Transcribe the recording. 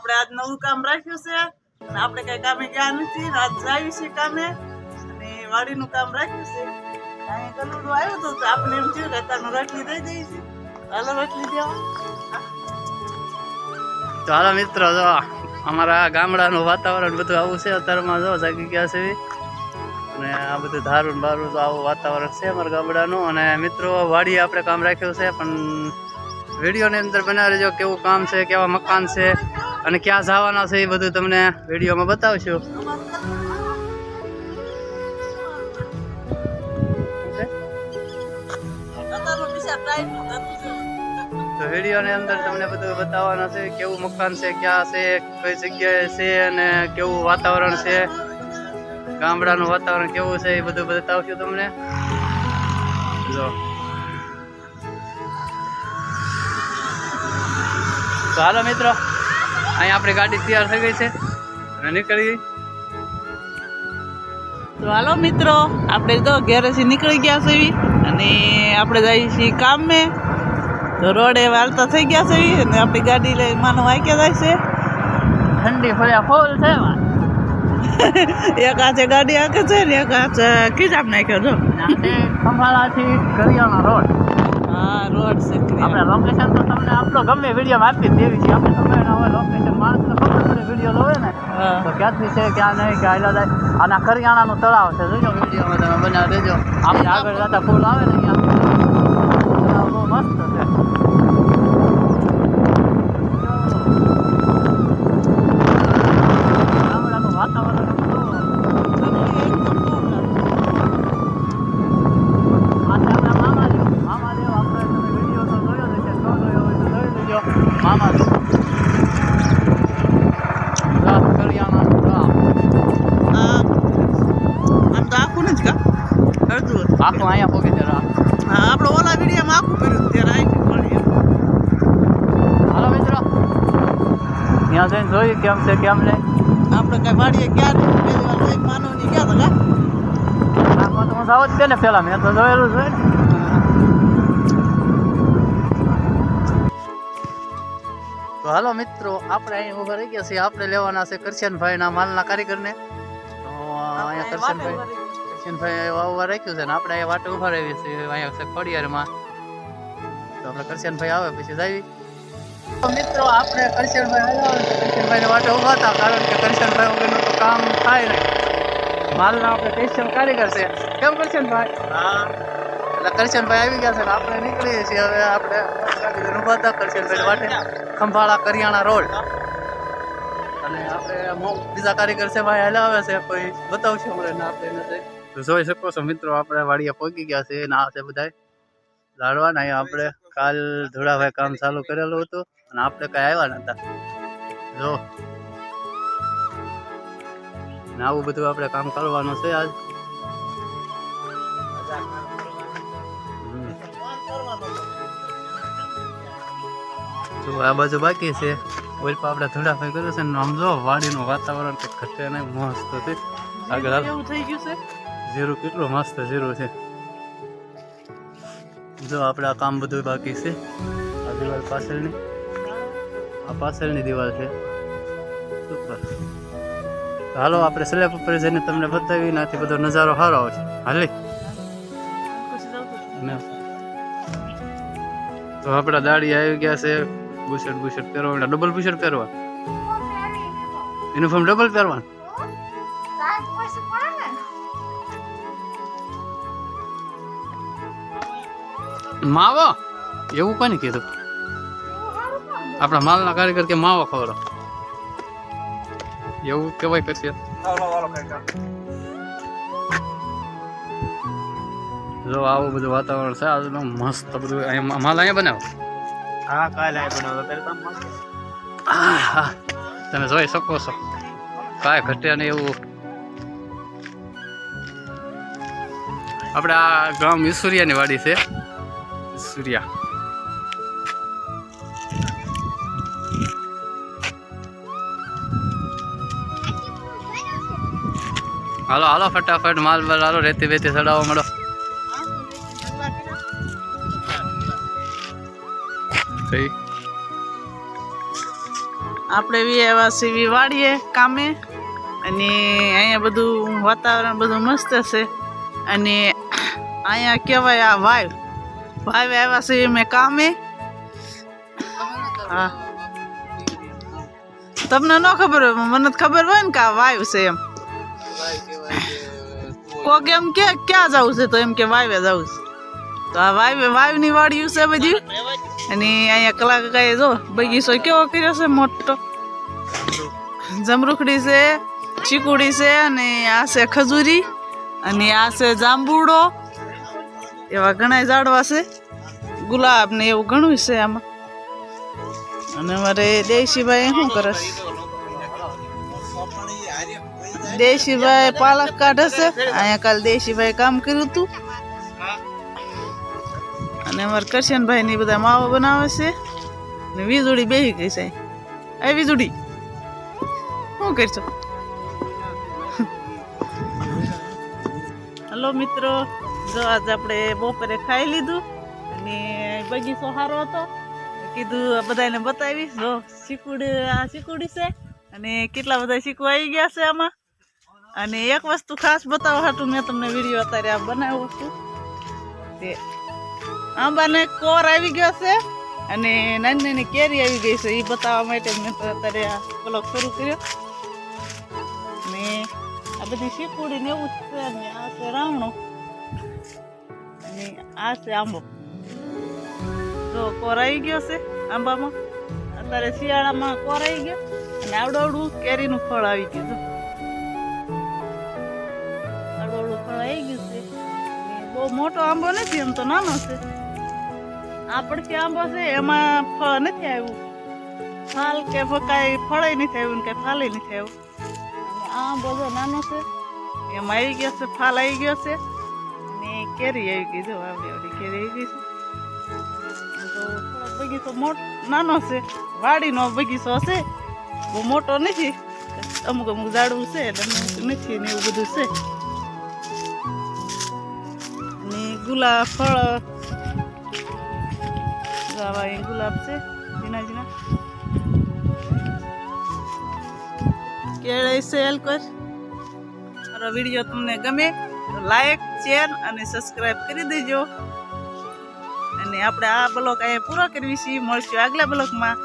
આપણે આજ નવું કામ રાખ્યું છે અને આપણે કઈ કામે ગયા નથી. આજ જાય છે કામે અને વાડીનું કામ રાખ્યું છે. અહીં કલુડું આવ્યું હતું તો આપણે એમ થયું કે અત્યારનો રોટલી દઈ દઈએ છીએ. હાલો રોટલી દેવા. તો હાલો મિત્રો, જો અમારા ગામડાનું વાતાવરણ બધું આવું છે. અત્યારમાં જો જાગી ગયા છે અને આ બધું ધારું બારું તો આવું વાતાવરણ છે અમારા ગામડાનું. અને મિત્રો, વાડી આપણે કામ રાખ્યું છે, પણ વિડીયોની અંદર બનાવી રહેજો કેવું કામ છે, કેવા મકાન છે અને ક્યાં જવાના છે એ બધું તમને વિડીયોમાં બતાવશું. તો વિડીયોની અંદર તમને બધું બતાવવાનું છે, કેવું મકાન છે, ક્યાં છે, કઈ જગ્યાએ છે અને કેવું વાતાવરણ છે, ગામડાનું વાતાવરણ કેવું છે એ બધું બતાવશું તમને. જો તો હાલો મિત્રો, અહીં આપણી ગાડી તૈયાર થઈ ગઈ છે અને નીકળી ગઈ. તો હાલો મિત્રો, આપણે તો ઘરેથી નીકળી ગયા છે અને આપણે જઈએ છીએ કામે. તો રોડે વાળતા થઈ ગયા છે અને આપણી ગાડી લઈ માનો વાંક્યા જાય છે. ઠંડી ફર્યા ફૂલ છે. એક હાથે ગાડી આંકે છે ને એક હાથે ખીચામ નાખ્યો જો. ખંભાળાથી કરિયાણા રોડ. હા, રોડ છે. આપણે લોકેશન તો તમને આપણો ગમે વિડીયોમાં આપી જ દેવી છે. આપણે ખબર ના હોય લોકેશન, માણસને ખબર પડે વિડીયો જોવે ને તો ક્યાંથી છે ક્યાં નહીં કે હાલ્યા જાય. અને કરિયાણાનું તળાવ છે, જોજો વિડીયોમાં તમે બનાવી દેજો. આપણે આગળ જતા ફૂલ આવે ને અહીંયા બહુ મસ્ત છે. ગામડાનું વાતાવરણ આખું અહીંયા પોકી ત્યારે આપણે ઓલા વિડીયોમાં આખું કર્યું ત્યારે આવી. હાલો મિત્રો, ત્યાં જઈને જોઈએ કેમ છે કેમ નહીં. આપણે કઈ વાડીએ ગયા નહીં, પહેલી વાર જઈને માનવની ગયા હતા કા. આમાં તો હું જાવ જ છે ને, પેલા મેં તો જોયેલું છે. તો હાલો મિત્રો, આપણે અહીં ઉભા રહી ગયા છીએ. આપણે લેવાના છે કરશનભાઈના માલના કારીગરને. તો અહીંયા કરશનભાઈ વાવવા રાખ્યું છે ને આપણે અહીંયા વાટે ઉભા રહીએ છીએ. અહીંયા છે ખોડિયારમાં. તો આપણે કરશનભાઈ આવે પછી જઈએ. તો મિત્રો, આપણે કરશનભાઈ આવ્યા છે, કરશનભાઈને વાટે ઉભા હતા, કારણ કે કરશનભાઈ વગરનું તો કામ થાય નહીં. માલના આપણે સ્પેશિયલ કારીગર છે. કેમ કરશનભાઈ? હા, એટલે કરશનભાઈ આવી ગયા છે ને આપણે નીકળીએ છીએ. હવે આપણે ઉભા હતા કરશનભાઈ વાટે, ખંભાળા કરિયાણા રોડ. અને આપણે બીજા કારીગર છે ભાઈ હાલ આવે છે, કોઈ બતાવશું હમણાં આપણે એને. જોઈ શકો છો મિત્રો, આપણે વાડીએ પહોંચી ગયા છે ને આ છે બધા ઝાડવાના. અહીંયા આપણે કાલ ધોળાભાઈ કામ ચાલુ કરેલું હતું અને આપણે કઈ આવ્યા નતા. જો ને આવું બધું આપણે કામ કરવાનું છે આજ. જો આ બાજુ બાકી છે. ઓઇલ પર આપણે ધોળાભાઈ કર્યું છે ને આમ જો વાડીનું વાતાવરણ કંઈક ઘટે નહીં, મસ્ત છે. આગળ એવું થઈ ગયું છે. જીરું કેટલું મસ્ત જીરું છે. જો આપણે આ કામ બધું બાકી છે. આ દિવાલ પાછળની, આ પાછળની દિવાલ છે. સુપર. હાલો આપણે સ્લેબ ઉપર જઈને તમને બતાવી, નાથી બધો નજારો સારો આવશે. હાલે તો આપણા દાડી આવી ગયા છે. બુશર્ટ પહેરવા, ડબલ બુશર્ટ પહેરવા, યુનિફોર્મ ડબલ પહેરવાનું. માવો એવું કોને કીધું? આપણા માલના કારીગર કે માવો ખવડો એવું કેવાય કરશે. જો આવું બધું વાતાવરણ છે આજનું, મસ્ત બધું. અહીંયા માલ અહીંયા બનાવો. હા, કાલે બનાવો ત્યારે તમે જોઈ શકો છો, કાંઈ ઘટે નહીં એવું. આપણે આ ગામ ઈસુરિયાની વાડી છે. ઈસુરિયા હાલો હાલો ફટાફટ માલ બાલ હાલો, રેતી બેતી ચડાવવા મળો. આપણે બી એવા સીવી વાળીએ કામે અને અહીંયા બધું વાતાવરણ બધું મસ્ત છે અને અહીંયા કહેવાય આ વાવ આવ્યા છે મેં કામે. હા તમને ન ખબર હોય મને તો ખબર હોય ને કે આ વાવ છે એમ. કોક એમ કે ક્યાં જવું છે તો એમ કે વાવે જવું છે તો આ વાવની વાડિયું છે બધી અને અહીંયા કલાકાએ જો બગીચો કેવો કર્યો છે મોટો. જમરૂખડી છે, ચીકુડી છે અને આ છે ખજૂરી અને આ છે જાંબુડો. એવા ઘણા ઝાડવા છે, ગુલાબ ને એવું ઘણું છે આમાં. અને અમારે દેશીભાઈ શું કરે છે? દેશીભાઈ પાલક કાઢે છે. અહીંયા કાલ દેશીભાઈ કામ કર્યું હતું. અને અમારે કરશનભાઈ ની બધા માવો બનાવે છે ને વીજળી બેસી ગઈ છે. એ વીજળી શું કરશો? હલો મિત્રો, જો આજ આપણે બપોરે ખાઈ લીધું અને બગીચો સારો હતો. કીધું બધાને બતાવીશ. જો ચીકુડી, આ ચીકુડી છે અને કેટલા બધા ચીકુ આવી ગયા છે આમાં. અને એક વસ્તુ ખાસ બતાવવા હાટું મેં તમને વિડીયો અત્યારે આ બનાવ્યો છું. તે આંબાને કોર આવી ગયો છે અને નાની નાની કેરી આવી ગઈ છે. એ બતાવવા માટે મેં અત્યારે આ બ્લોગ શરૂ કર્યો. ને આ બધી ચીકુડી ને એવું જ છે. અને આ છે રાવણો અને આ છે આંબો. જો કોર આવી ગયો છે આંબામાં. અત્યારે શિયાળામાં કોર આવી ગયો અને આવડું કેરીનું ફળ આવી ગયું. આવડું ફળ આવી ગયું છે. બહુ મોટો આંબો નથી, એમ તો નાનો છે. આ પડખે આંબો છે એમાં ફળ નથી આવ્યું. ફાલ કે કાંઈ ફળ નથી આવ્યું ને કાંઈ ફાલ નથી આવ્યું. અને આ આંબો જો નાનો છે એમાં આવી ગયો છે, ફાલ આવી ગયો છે અને કેરી આવી ગઈ. જો આવડી કેરી આવી ગઈ છે. બગીચો નાનો છે, વાડીનો બગીચો છે, બહુ મોટો નથી. અમુક અમુક ઝાડવું છે નથી ને એવું બધું છે. ને ગુલાબ ફળ ગુલાબ છે ઝીણા ઝીણા. કેળે છે એલકોર. મારો વિડીયો તમને ગમે તો લાઈક, શેર અને સબસ્ક્રાઈબ કરી દેજો. અને આપણે આ બ્લોગ અહીંયા પૂરો કરવી છીએ. મળશું આગલા બ્લોગમાં.